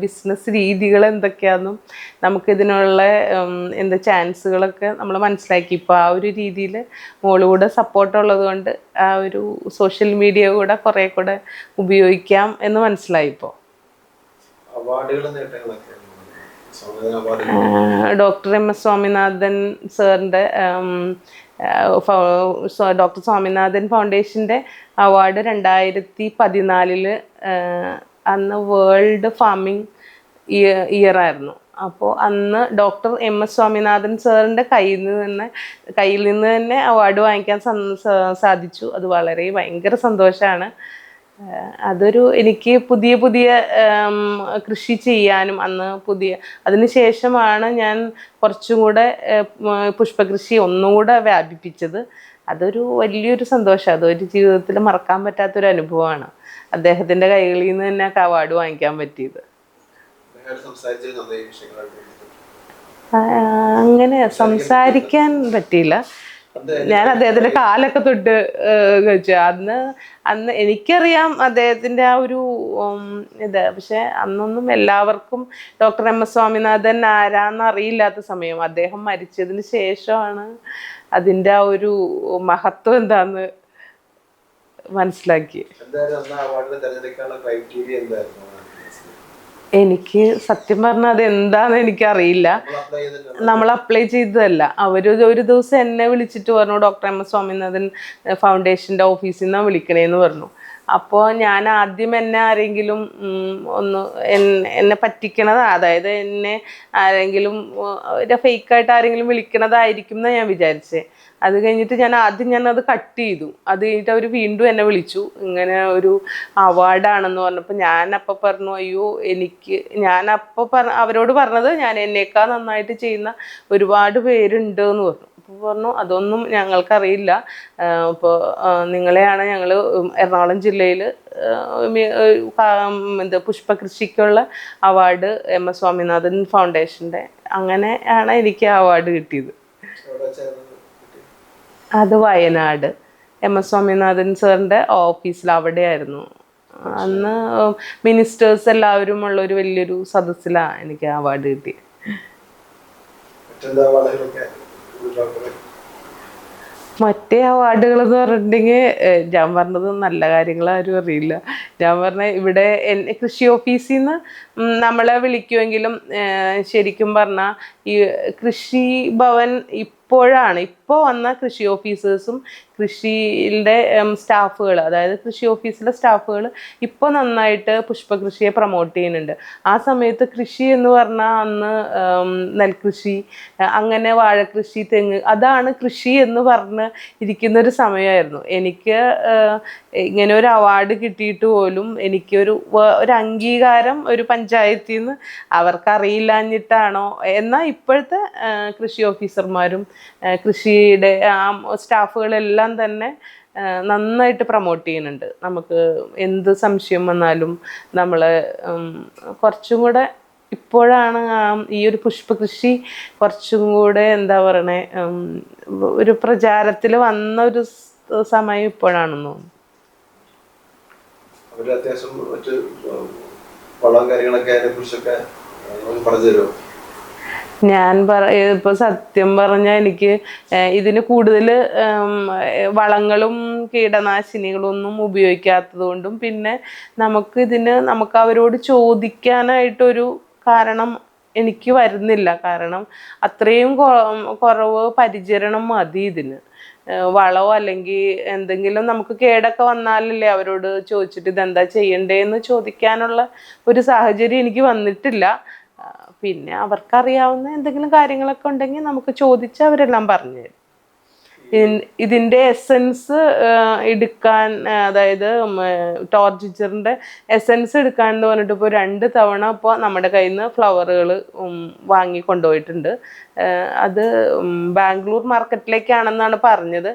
ബിസിനസ് രീതികൾ എന്തൊക്കെയാണെന്നും നമുക്കിതിനുള്ള ചാൻസുകളൊക്കെ നമ്മൾ മനസ്സിലാക്കി. ഇപ്പോൾ ആ ഒരു രീതിയിൽ മോളുകൂടെ സപ്പോർട്ടുള്ളത് കൊണ്ട് ആ ഒരു സോഷ്യൽ മീഡിയ കൂടെ കുറേ കൂടെ ഉപയോഗിക്കാം എന്ന് മനസ്സിലായി. ഇപ്പോൾ ഡോക്ടർ എം എസ് സ്വാമിനാഥൻ സാറിൻ്റെ ഡോക്ടർ സ്വാമിനാഥൻ ഫൗണ്ടേഷൻ്റെ അവാർഡ് 2014 അന്ന് വേൾഡ് ഫാമിംഗ് ഇയർ ആയിരുന്നു. അപ്പോൾ അന്ന് ഡോക്ടർ എം എസ് സ്വാമിനാഥൻ സാറിൻ്റെ കയ്യിൽ നിന്ന് തന്നെ അവാർഡ് വാങ്ങിക്കാൻ സാധിച്ചു. അത് ഭയങ്കര സന്തോഷമാണ്. അതൊരു എനിക്ക് പുതിയ കൃഷി ചെയ്യാനും അതിന് ശേഷമാണ് ഞാൻ കുറച്ചും കൂടെ പുഷ്പകൃഷി ഒന്നുകൂടെ വ്യാപിപ്പിച്ചത്. അതൊരു വലിയൊരു സന്തോഷം. അതൊരു ജീവിതത്തിൽ മറക്കാൻ പറ്റാത്തൊരു അനുഭവമാണ്. അദ്ദേഹത്തിൻ്റെ കൈകളിൽ നിന്ന് തന്നെ അവാർഡ് വാങ്ങിക്കാൻ പറ്റിയത്. അങ്ങനെ സംസാരിക്കാൻ പറ്റിയില്ല. ഞാൻ അദ്ദേഹത്തിന്റെ കാലൊക്കെ തൊട്ട് കഴിച്ചു. അന്ന് എനിക്കറിയാം അദ്ദേഹത്തിന്റെ ആ ഒരു ഇത്. പക്ഷെ അന്നൊന്നും എല്ലാവർക്കും ഡോക്ടർ എം എസ് സ്വാമിനാഥൻ ആരാന്ന് അറിയില്ലാത്ത സമയം. അദ്ദേഹം മരിച്ചതിന് ശേഷമാണ് അതിന്റെ ആ ഒരു മഹത്വം എന്താന്ന് മനസ്സിലാക്കി. എനിക്ക് സത്യം പറഞ്ഞാൽ അത് എന്താന്ന് എനിക്കറിയില്ല. നമ്മൾ അപ്ലൈ ചെയ്തതല്ല. ഒരു ദിവസം എന്നെ വിളിച്ചിട്ട് പറഞ്ഞു, ഡോക്ടർ എം എസ് സ്വാമിനാഥൻ ഫൗണ്ടേഷൻ്റെ ഓഫീസിൽ നിന്നാണ് വിളിക്കണേന്ന് പറഞ്ഞു. അപ്പോൾ ഞാൻ ആദ്യം എന്നെ ആരെങ്കിലും എന്നെ പറ്റിക്കണത്, അതായത് എന്നെ ആരെങ്കിലും ഫേക്കായിട്ട് ആരെങ്കിലും വിളിക്കണതായിരിക്കും എന്നാണ് ഞാൻ വിചാരിച്ചത്. അത് കഴിഞ്ഞിട്ട് ഞാനത് കട്ട് ചെയ്തു. അത് കഴിഞ്ഞിട്ട് അവർ വീണ്ടും എന്നെ വിളിച്ചു, ഇങ്ങനെ ഒരു അവാർഡാണെന്ന് പറഞ്ഞപ്പോൾ ഞാനപ്പോൾ പറഞ്ഞു, അയ്യോ അവരോട് പറഞ്ഞത് ഞാൻ എന്നേക്കാൾ നന്നായിട്ട് ചെയ്യുന്ന ഒരുപാട് പേരുണ്ട് എന്ന് പറഞ്ഞു. അപ്പോൾ പറഞ്ഞു, അതൊന്നും ഞങ്ങൾക്കറിയില്ല. ഇപ്പോൾ നിങ്ങളെയാണ് ഞങ്ങൾ എറണാകുളം ജില്ലയിൽ പുഷ്പകൃഷിക്കുള്ള അവാർഡ് എം എസ് സ്വാമിനാഥൻ ഫൗണ്ടേഷൻ്റെ, അങ്ങനെയാണ് എനിക്ക് ആ അവാർഡ് കിട്ടിയത്. അത് വയനാട് എം എസ് സ്വാമിനാഥൻ സാറിൻ്റെ ഓഫീസിൽ അവിടെയായിരുന്നു. അന്ന് മിനിസ്റ്റേഴ്സ് എല്ലാവരും ഉള്ള ഒരു വലിയൊരു സദസ്സിലാണ് എനിക്ക് അവാർഡ് കിട്ടിയത്. മറ്റേ അവാർഡുകൾ എന്ന് പറഞ്ഞിട്ടുണ്ടെങ്കിൽ ഞാൻ പറഞ്ഞത് നല്ല കാര്യങ്ങൾ ആരും അറിയില്ല. ഞാൻ പറഞ്ഞ ഇവിടെ കൃഷി ഓഫീസിൽ നിന്ന് നമ്മളെ വിളിക്കുമെങ്കിലും ശരിക്കും പറഞ്ഞാൽ ഈ കൃഷി ഭവൻ ഇപ്പോൾ വന്ന കൃഷി ഓഫീസേഴ്സും കൃഷിയുടെ സ്റ്റാഫുകൾ, അതായത് കൃഷി ഓഫീസിലെ സ്റ്റാഫുകൾ ഇപ്പോൾ നന്നായിട്ട് പുഷ്പകൃഷിയെ പ്രൊമോട്ട് ചെയ്യുന്നുണ്ട്. ആ സമയത്ത് കൃഷി എന്ന് പറഞ്ഞാൽ അന്ന് നെൽകൃഷി, അങ്ങനെ വാഴക്കൃഷി, തെങ്ങ്, അതാണ് കൃഷി എന്ന് പറഞ്ഞ് ഇരിക്കുന്നൊരു സമയമായിരുന്നു. എനിക്ക് ഇങ്ങനെ ഒരു അവാർഡ് കിട്ടിയിട്ട് പോലും എനിക്കൊരു അംഗീകാരം ഒരു പഞ്ചായത്തിൽ നിന്ന് അവർക്കറിയില്ലാഞ്ഞിട്ടാണോ എന്നാൽ ഇപ്പോഴത്തെ കൃഷി ഓഫീസർമാരും കൃഷിയുടെ സ്റ്റാഫുകളെല്ലാം തന്നെ നന്നായിട്ട് പ്രൊമോട്ട് ചെയ്യുന്നുണ്ട്. നമുക്ക് എന്ത് സംശയം വന്നാലും നമ്മൾ കുറച്ചും കൂടെ ഇപ്പോഴാണ് ഈ ഒരു പുഷ്പകൃഷി കുറച്ചും കൂടെ എന്താ പറയണേ ഒരു പ്രചാരത്തിൽ വന്ന ഒരു സമയം ഇപ്പോഴാണെന്ന് തോന്നുന്നു. ഞാൻ ഇപ്പോൾ സത്യം പറഞ്ഞാൽ എനിക്ക് ഇതിന് കൂടുതൽ വളങ്ങളും കീടനാശിനികളും ഒന്നും ഉപയോഗിക്കാത്തത് കൊണ്ടും പിന്നെ നമുക്ക് അവരോട് ചോദിക്കാനായിട്ടൊരു കാരണം എനിക്ക് വരുന്നില്ല. കാരണം അത്രയും കുറവ് പരിചരണം മതി ഇതിന്. വളമോ അല്ലെങ്കിൽ എന്തെങ്കിലും നമുക്ക് കേടൊക്കെ വന്നാലല്ലേ അവരോട് ചോദിച്ചിട്ട് ഇതെന്താ ചെയ്യണ്ടേന്ന് ചോദിക്കാനുള്ള ഒരു സാഹചര്യം എനിക്ക് വന്നിട്ടില്ല. പിന്നെ അവർക്കറിയാവുന്ന എന്തെങ്കിലും കാര്യങ്ങളൊക്കെ ഉണ്ടെങ്കിൽ നമുക്ക് ചോദിച്ചാൽ അവരെല്ലാം പറഞ്ഞു തരും. ഇതിൻ്റെ എസൻസ് എടുക്കാൻ, അതായത് ടോർജിച്ചറിൻ്റെ എസൻസ് എടുക്കാൻ എന്ന് പറഞ്ഞിട്ട് ഇപ്പോൾ 2 തവണ ഇപ്പോൾ നമ്മുടെ കയ്യിൽ നിന്ന് ഫ്ലവറുകൾ വാങ്ങി കൊണ്ടുപോയിട്ടുണ്ട്. അത് ബാംഗ്ലൂർ മാർക്കറ്റിലേക്കാണെന്നാണ് പറഞ്ഞത്.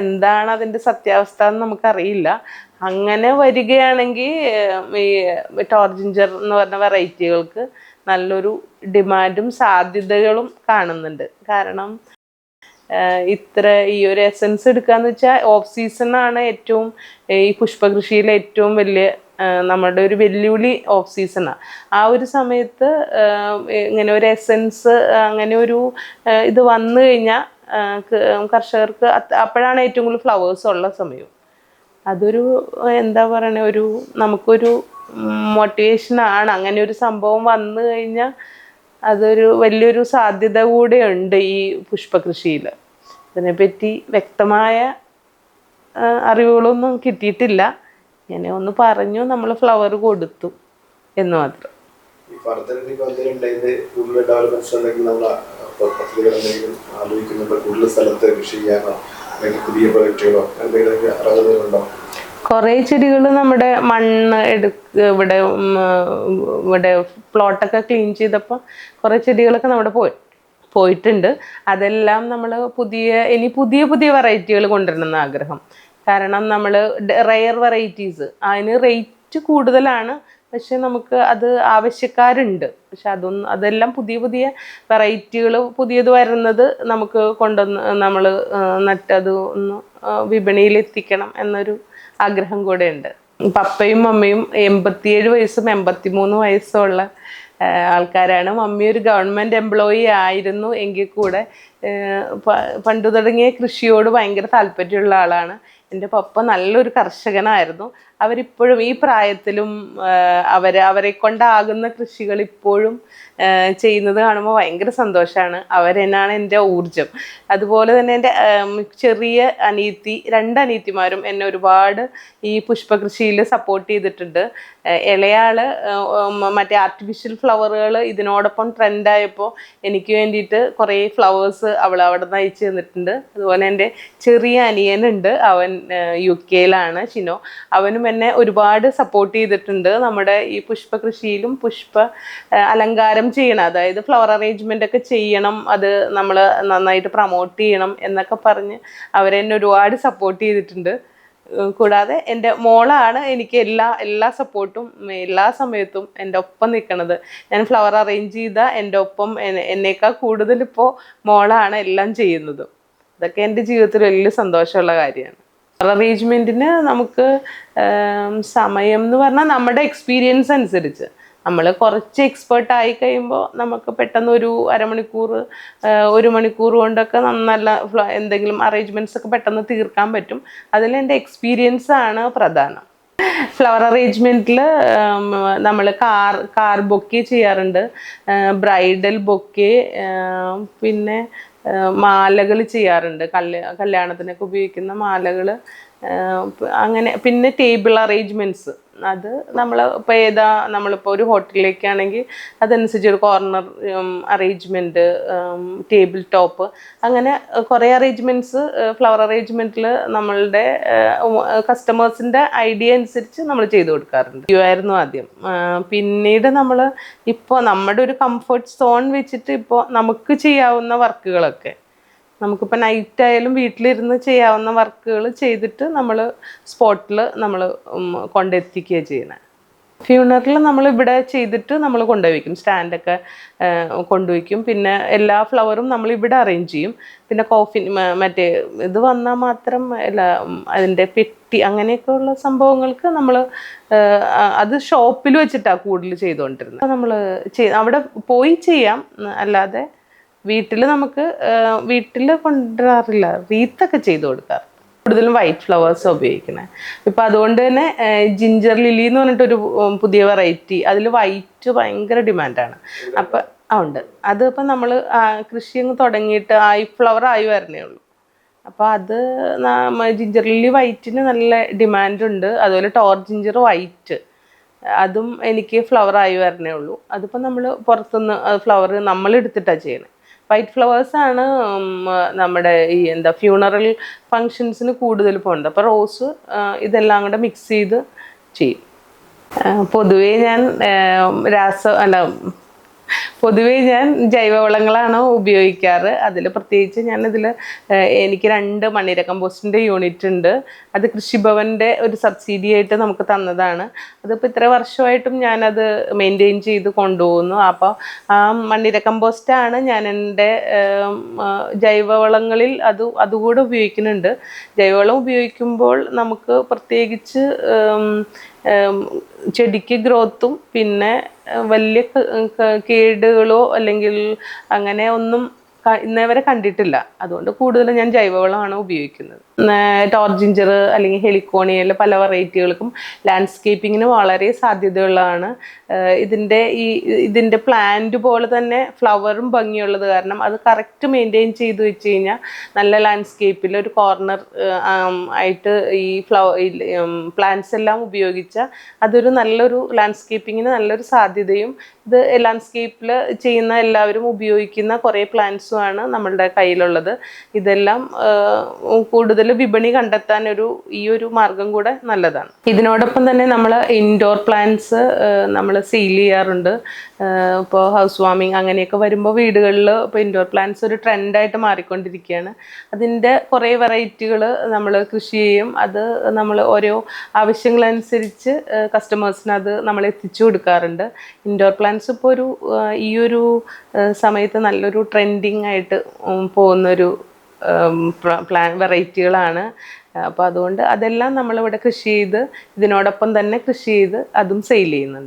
എന്താണ് അതിൻ്റെ സത്യാവസ്ഥ എന്ന് നമുക്കറിയില്ല. അങ്ങനെ വരികയാണെങ്കിൽ ഈ ടോർജിഞ്ചർ എന്ന് പറഞ്ഞ വെറൈറ്റികൾക്ക് നല്ലൊരു ഡിമാൻഡും സാധ്യതകളും കാണുന്നുണ്ട്. കാരണം ഈ ഒരു എസൻസ് എടുക്കാന്ന് വെച്ചാൽ ഓഫ് സീസണാണ് ഏറ്റവും ഈ പുഷ്പകൃഷിയിലെ ഏറ്റവും വലിയ നമ്മുടെ ഒരു വെല്ലുവിളി ഓഫ് സീസണാണ്. ആ ഒരു സമയത്ത് ഇങ്ങനെ ഒരു എസൻസ് അങ്ങനെ ഒരു ഇത് വന്നു കഴിഞ്ഞാൽ കർഷകർക്ക് അപ്പോഴാണ് ഏറ്റവും കൂടുതൽ ഫ്ലവേഴ്സ് ഉള്ള സമയം. അതൊരു എന്താ പറയണേ നമുക്കൊരു മോട്ടിവേഷനാണ്. അങ്ങനെ ഒരു സംഭവം വന്നു കഴിഞ്ഞാൽ അതൊരു വലിയൊരു സാധ്യത കൂടെ ഉണ്ട് ഈ പുഷ്പകൃഷിയിൽ. അതിനെപ്പറ്റി വ്യക്തമായ അറിവുകളൊന്നും കിട്ടിയിട്ടില്ല. ഇങ്ങനെ ഒന്ന് പറഞ്ഞു, നമ്മൾ ഫ്ലവർ കൊടുത്തു എന്ന് മാത്രം. കുറേ ചെടികൾ നമ്മുടെ മണ്ണ് ഇവിടെ പ്ലോട്ടൊക്കെ ക്ലീൻ ചെയ്തപ്പോൾ കുറേ ചെടികളൊക്കെ നമ്മുടെ പോയിട്ടുണ്ട്. അതെല്ലാം നമ്മൾ ഇനി പുതിയ വെറൈറ്റികൾ കൊണ്ടുവരണമെന്ന് ആഗ്രഹം. കാരണം നമ്മൾ റെയർ വെറൈറ്റീസ് അതിന് റേറ്റ് കൂടുതലാണ്. പക്ഷെ നമുക്ക് അത് ആവശ്യക്കാരുണ്ട്. പക്ഷെ അതെല്ലാം പുതിയ പുതിയ വെറൈറ്റികൾ പുതിയത് വരുന്നത് നമുക്ക് കൊണ്ടുവന്ന് നമ്മൾ നട്ടത് ഒന്ന് വിപണിയിൽ എത്തിക്കണം എന്നൊരു ആഗ്രഹം കൂടെ ഉണ്ട്. പപ്പയും മമ്മിയും 87 വയസ്സും 83 വയസ്സുള്ള ആൾക്കാരാണ്. മമ്മി ഒരു ഗവൺമെൻറ് എംപ്ലോയി ആയിരുന്നു എങ്കിൽ കൂടെ പണ്ടു തുടങ്ങിയ കൃഷിയോട് ഭയങ്കര താല്പര്യമുള്ള ആളാണ്. എൻ്റെ പപ്പ നല്ലൊരു കർഷകനായിരുന്നു. അവരിപ്പോഴും ഈ പ്രായത്തിലും അവരെ കൊണ്ടാകുന്ന കൃഷികൾ ഇപ്പോഴും ചെയ്യുന്നത് കാണുമ്പോൾ ഭയങ്കര സന്തോഷമാണ്. അവരെന്നാണ് എൻ്റെ ഊർജം. അതുപോലെ തന്നെ എൻ്റെ ചെറിയ അനിയത്തി, 2 അനിയത്തിമാരും എന്നെ ഒരുപാട് ഈ പുഷ്പകൃഷിയിൽ സപ്പോർട്ട് ചെയ്തിട്ടുണ്ട്. ഇളയാള് മറ്റേ ആർട്ടിഫിഷ്യൽ ഫ്ലവറുകൾ ഇതിനോടൊപ്പം ട്രെൻഡായപ്പോൾ എനിക്ക് വേണ്ടിയിട്ട് കുറേ ഫ്ലവേഴ്സ് അവൾ അവിടെ നിന്ന് അയച്ചു തന്നിട്ടുണ്ട്. അതുപോലെ എൻ്റെ ചെറിയ അനിയനുണ്ട്, അവൻ UK-യിലാണ്, ഷിനോ. അവനും എന്നെ ഒരുപാട് സപ്പോർട്ട് ചെയ്തിട്ടുണ്ട്. നമ്മുടെ ഈ പുഷ്പകൃഷിയിലും അലങ്കാരം ചെയ്യണം, അതായത് ഫ്ലവർ അറേഞ്ച്മെൻ്റ് ഒക്കെ ചെയ്യണം, അത് നമ്മൾ നന്നായിട്ട് പ്രൊമോട്ട് ചെയ്യണം എന്നൊക്കെ പറഞ്ഞ് അവരെന്നെ ഒരുപാട് സപ്പോർട്ട് ചെയ്തിട്ടുണ്ട്. കൂടാതെ എൻ്റെ മോളാണ് എനിക്ക് എല്ലാ സപ്പോർട്ടും എല്ലാ സമയത്തും എൻ്റെ ഒപ്പം നിൽക്കുന്നത്. ഞാൻ ഫ്ലവർ അറേഞ്ച് ചെയ്ത എൻ്റെ ഒപ്പം എന്നേക്കാൾ കൂടുതൽ ഇപ്പോൾ മോളാണ് എല്ലാം ചെയ്യുന്നത്. ഇതൊക്കെ എൻ്റെ ജീവിതത്തിൽ വലിയ സന്തോഷമുള്ള കാര്യമാണ്. ഫ്ലവർ അറേഞ്ച്മെൻറ്റിന് നമുക്ക് സമയം എന്ന് പറഞ്ഞാൽ നമ്മുടെ എക്സ്പീരിയൻസ് അനുസരിച്ച് നമ്മൾ കുറച്ച് എക്സ്പേർട്ട് ആയി കഴിയുമ്പോൾ നമുക്ക് പെട്ടെന്ന് ഒരു അരമണിക്കൂർ 1 മണിക്കൂർ കൊണ്ടൊക്കെ നല്ല എന്തെങ്കിലും അറേഞ്ച്മെൻറ്റ്സ് ഒക്കെ പെട്ടെന്ന് തീർക്കാൻ പറ്റും. അതിൽ എൻ്റെ എക്സ്പീരിയൻസ് ആണ് പ്രധാനം. ഫ്ലവർ അറേഞ്ച്മെൻറ്റിൽ നമ്മൾ കാർ ബൊക്കെ ചെയ്യാറുണ്ട്, ബ്രൈഡൽ ബൊക്കെ, പിന്നെ മാലകൾ ചെയ്യാറുണ്ട്, കല്യാണത്തിനൊക്കെ ഉപയോഗിക്കുന്ന മാലകൾ, അങ്ങനെ. പിന്നെ ടേബിൾ അറേഞ്ച്മെൻറ്റ്സ്, അത് നമ്മൾ ഇപ്പോൾ നമ്മളിപ്പോൾ ഒരു ഹോട്ടലിലേക്കാണെങ്കിൽ അതനുസരിച്ച് ഒരു കോർണർ അറേഞ്ച്മെൻറ്റ്, ടേബിൾ ടോപ്പ്, അങ്ങനെ കുറേ അറേഞ്ച്മെൻറ്റ്സ് ഫ്ലവർ അറേഞ്ച്മെൻറ്റിൽ നമ്മളുടെ കസ്റ്റമേഴ്സിൻ്റെ ഐഡിയ അനുസരിച്ച് നമ്മൾ ചെയ്ത് കൊടുക്കാറുണ്ട്. ചെയ്യുമായിരുന്നു ആദ്യം. പിന്നീട് നമ്മൾ ഇപ്പോൾ നമ്മുടെ ഒരു കംഫർട്ട് സോൺ വെച്ചിട്ട് ഇപ്പോൾ നമുക്ക് ചെയ്യാവുന്ന വർക്കുകളൊക്കെ, നമുക്കിപ്പോൾ നൈറ്റ് ആയാലും വീട്ടിലിരുന്ന് ചെയ്യാവുന്ന വർക്കുകൾ ചെയ്തിട്ട് നമ്മൾ സ്പോട്ടിൽ നമ്മൾ കൊണ്ടെത്തിക്കുക ചെയ്യണേ. ഫ്യൂണറിൽ നമ്മളിവിടെ ചെയ്തിട്ട് നമ്മൾ കൊണ്ടുവയ്ക്കും, സ്റ്റാൻഡൊക്കെ കൊണ്ടുവയ്ക്കും. പിന്നെ എല്ലാ ഫ്ലവറും നമ്മളിവിടെ അറേഞ്ച് ചെയ്യും. പിന്നെ മറ്റേ ഇത് വന്നാൽ മാത്രം അതിൻ്റെ പെട്ടി അങ്ങനെയൊക്കെയുള്ള സംഭവങ്ങൾക്ക് നമ്മൾ അത് ഷോപ്പിൽ വെച്ചിട്ടാണ് കൂടുതൽ ചെയ്തുകൊണ്ടിരുന്നത്. നമ്മൾ അവിടെ പോയി ചെയ്യാം, അല്ലാതെ വീട്ടിൽ കൊണ്ടുവരാറില്ല. റീത്തൊക്കെ ചെയ്ത് കൊടുക്കാറ്, കൂടുതലും വൈറ്റ് ഫ്ലവേഴ്സ് ഉപയോഗിക്കുന്നത്. ഇപ്പം അതുകൊണ്ട് തന്നെ ജിഞ്ചർ ലില്ലി എന്ന് പറഞ്ഞിട്ടൊരു പുതിയ വെറൈറ്റി, അതിൽ വൈറ്റ് ഭയങ്കര ഡിമാൻഡാണ്. അപ്പം ഉണ്ട്, അതിപ്പം നമ്മൾ കൃഷി അങ്ങ് തുടങ്ങിയിട്ട് ഫ്ലവർ ആയി വരണേ ഉള്ളൂ. അപ്പോൾ അത് ജിഞ്ചർ ലില്ലി വൈറ്റിന് നല്ല ഡിമാൻഡുണ്ട്. അതുപോലെ ടോർ ജിഞ്ചർ വൈറ്റ്, അതും എനിക്ക് ഫ്ലവർ ആയി വരണേ ഉള്ളൂ. അതിപ്പോൾ നമ്മൾ പുറത്തുനിന്ന് ഫ്ലവർ നമ്മൾ എടുത്തിട്ടാണ് ചെയ്യണത്. വൈറ്റ് ഫ്ലവേഴ്സാണ് നമ്മുടെ ഈ ഫ്യൂണറൽ ഫങ്ഷൻസിന് കൂടുതൽ പോകുന്നത്. അപ്പോൾ റോസ് ഇതെല്ലാം കൂടെ മിക്സ് ചെയ്ത് ചെയ്യും. പൊതുവേ ഞാൻ ജൈവവളങ്ങളാണ് ഉപയോഗിക്കാറ്. അതിൽ പ്രത്യേകിച്ച് എനിക്ക് 2 മണ്ണിര കമ്പോസ്റ്റിൻ്റെ യൂണിറ്റ് ഉണ്ട്. അത് കൃഷിഭവൻ്റെ ഒരു സബ്സിഡി ആയിട്ട് നമുക്ക് തന്നതാണ്. അതിപ്പോൾ ഇത്ര വർഷമായിട്ടും ഞാനത് മെയിൻറ്റെയിൻ ചെയ്ത് കൊണ്ടുപോകുന്നു. അപ്പോൾ ആ മണ്ണിര കമ്പോസ്റ്റാണ് ഞാൻ എൻ്റെ ജൈവവളങ്ങളിൽ അതുകൂടെ ഉപയോഗിക്കുന്നുണ്ട്. ജൈവവളം ഉപയോഗിക്കുമ്പോൾ നമുക്ക് പ്രത്യേകിച്ച് ചെടിക്ക് ഗ്രോത്തും പിന്നെ വലിയ കേടുകളോ അല്ലെങ്കിൽ അങ്ങനെ ഒന്നും ഇന്നേവരെ കണ്ടിട്ടില്ല. അതുകൊണ്ട് കൂടുതലും ഞാൻ ജൈവവളമാണ് ഉപയോഗിക്കുന്നത്. ടോർ ജിഞ്ചർ അല്ലെങ്കിൽ ഹെലിക്കോണിയയിലെ പല വെറൈറ്റികൾക്കും ലാൻഡ്സ്കേപ്പിങ്ങിന് വളരെ സാധ്യതയുള്ളതാണ്. ഇതിൻ്റെ പ്ലാന്റ് പോലെ തന്നെ ഫ്ലവറും ഭംഗിയുള്ളത് കാരണം അത് കറക്റ്റ് മെയിൻറ്റെയിൻ ചെയ്ത് വെച്ച് കഴിഞ്ഞാൽ നല്ല ലാൻഡ്സ്കേപ്പിൽ ഒരു കോർണർ ആയിട്ട് ഈ പ്ലാന്റ്സ് എല്ലാം ഉപയോഗിച്ചാൽ അതൊരു നല്ലൊരു ലാൻഡ്സ്കേപ്പിങ്ങിന് നല്ലൊരു സാധ്യതയും, ഇത് ലാൻഡ്സ്കേപ്പിൽ ചെയ്യുന്ന എല്ലാവരും ഉപയോഗിക്കുന്ന കുറേ പ്ലാന്റ്സും ആണ് നമ്മളുടെ കയ്യിലുള്ളത്. ഇതെല്ലാം കൂടുതൽ വിപണി കണ്ടെത്താൻ ഈ ഒരു മാർഗം കൂടെ നല്ലതാണ്. ഇതിനോടൊപ്പം തന്നെ നമ്മൾ ഇൻഡോർ പ്ലാന്റ്സ് നമ്മൾ സെയിൽ ചെയ്യാറുണ്ട്. ഇപ്പോൾ ഹൗസ് വാമിങ് അങ്ങനെയൊക്കെ വരുമ്പോൾ വീടുകളിൽ ഇപ്പോൾ ഇൻഡോർ പ്ലാന്റ്സ് ഒരു ട്രെൻഡായിട്ട് മാറിക്കൊണ്ടിരിക്കുകയാണ്. അതിൻ്റെ കുറേ വെറൈറ്റികൾ നമ്മൾ കൃഷി ചെയ്യും. അത് നമ്മൾ ഓരോ ആവശ്യങ്ങളനുസരിച്ച് കസ്റ്റമേഴ്സിന് അത് നമ്മൾ എത്തിച്ചു കൊടുക്കാറുണ്ട്. ഇൻഡോർ പ്ലാന്റ്സ് ഇപ്പോൾ ഈ ഒരു സമയത്ത് നല്ലൊരു ട്രെൻഡിങ് ആയിട്ട് പോകുന്നൊരു വെറൈറ്റികളാണ്. അപ്പോൾ അതുകൊണ്ട് അതെല്ലാം നമ്മളിവിടെ കൃഷി ചെയ്ത് ഇതിനോടൊപ്പം തന്നെ കൃഷി ചെയ്ത് അതും സെയിൽ ചെയ്യുന്നുണ്ട്.